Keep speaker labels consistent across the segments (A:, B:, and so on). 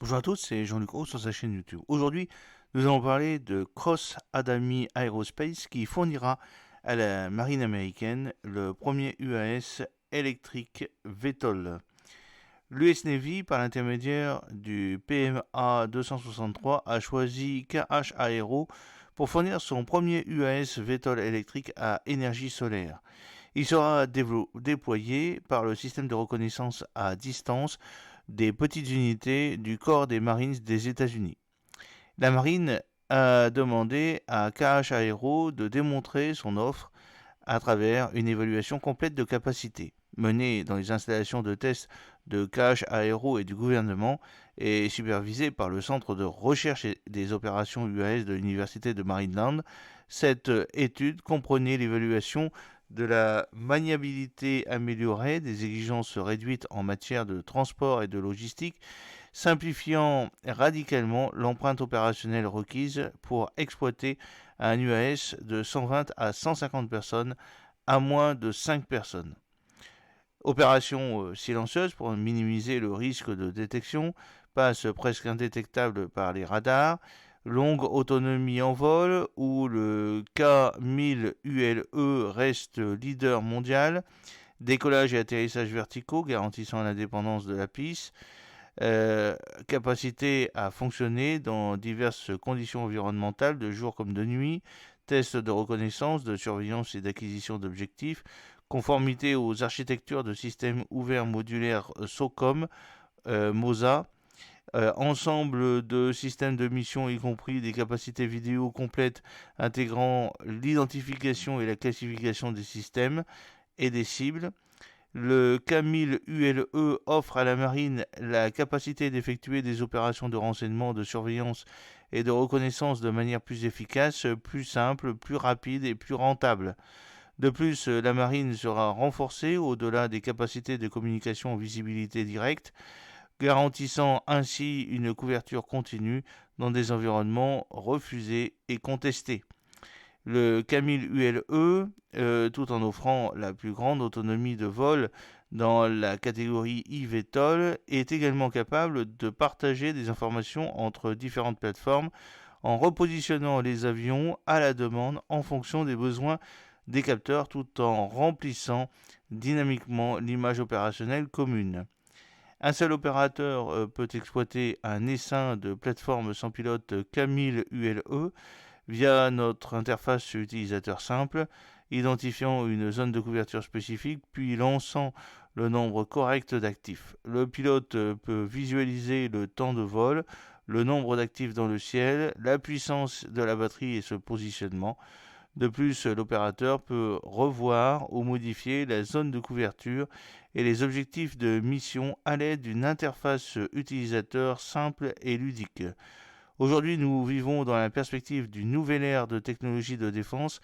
A: Bonjour à tous, c'est Jean-Luc Roux sur sa chaîne YouTube. Aujourd'hui, nous allons parler de Cross Adami Aerospace qui fournira à la marine américaine le premier UAS électrique VTOL. L'US Navy, par l'intermédiaire du PMA 263, a choisi KH Aero pour fournir son premier UAS VTOL électrique à énergie solaire. Il sera déployé par le système de reconnaissance à distance des petites unités du corps des Marines des États-Unis. La Marine a demandé à KH Aero de démontrer son offre à travers une évaluation complète de capacité, menée dans les installations de test de KH Aero et du gouvernement et supervisée par le Centre de recherche des opérations UAS de l'Université de Maryland. Cette étude comprenait l'évaluation de la maniabilité améliorée, des exigences réduites en matière de transport et de logistique, simplifiant radicalement l'empreinte opérationnelle requise pour exploiter un UAS de 120 à 150 personnes à moins de 5 personnes. Opération silencieuse pour minimiser le risque de détection, passe presque indétectable par les radars, longue autonomie en vol où le K1000 ULE reste leader mondial, décollage et atterrissage verticaux garantissant l'indépendance de la piste, capacité à fonctionner dans diverses conditions environnementales, de jour comme de nuit, tests de reconnaissance, de surveillance et d'acquisition d'objectifs, conformité aux architectures de systèmes ouverts modulaires SOCOM, MOSA, ensemble de systèmes de mission, y compris des capacités vidéo complètes intégrant l'identification et la classification des systèmes et des cibles. Le K1000 ULE offre à la marine la capacité d'effectuer des opérations de renseignement, de surveillance et de reconnaissance de manière plus efficace, plus simple, plus rapide et plus rentable. De plus, la marine sera renforcée au-delà des capacités de communication en visibilité directe, garantissant ainsi une couverture continue dans des environnements refusés et contestés. Le Camille ULE, tout en offrant la plus grande autonomie de vol dans la catégorie eVTOL, est également capable de partager des informations entre différentes plateformes en repositionnant les avions à la demande en fonction des besoins des capteurs tout en remplissant dynamiquement l'image opérationnelle commune. Un seul opérateur peut exploiter un essaim de plateformes sans pilote Camille ULE via notre interface utilisateur simple, identifiant une zone de couverture spécifique, puis lançant le nombre correct d'actifs. Le pilote peut visualiser le temps de vol, le nombre d'actifs dans le ciel, la puissance de la batterie et ce positionnement. De plus, l'opérateur peut revoir ou modifier la zone de couverture et les objectifs de mission à l'aide d'une interface utilisateur simple et ludique. Aujourd'hui, nous vivons dans la perspective d'une nouvelle ère de technologie de défense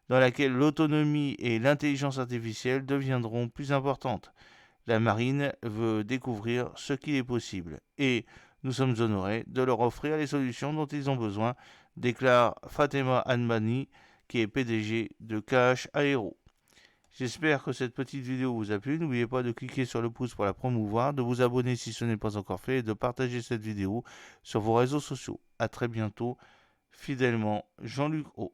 A: dans laquelle l'autonomie et l'intelligence artificielle deviendront plus importantes. La marine veut découvrir ce qu'il est possible et nous sommes honorés de leur offrir les solutions dont ils ont besoin, déclare Fatema Anmani, qui est PDG de KH Aero. J'espère que cette petite vidéo vous a plu. N'oubliez pas de cliquer sur le pouce pour la promouvoir, de vous abonner si ce n'est pas encore fait et de partager cette vidéo sur vos réseaux sociaux. A très bientôt, fidèlement Jean-Luc O.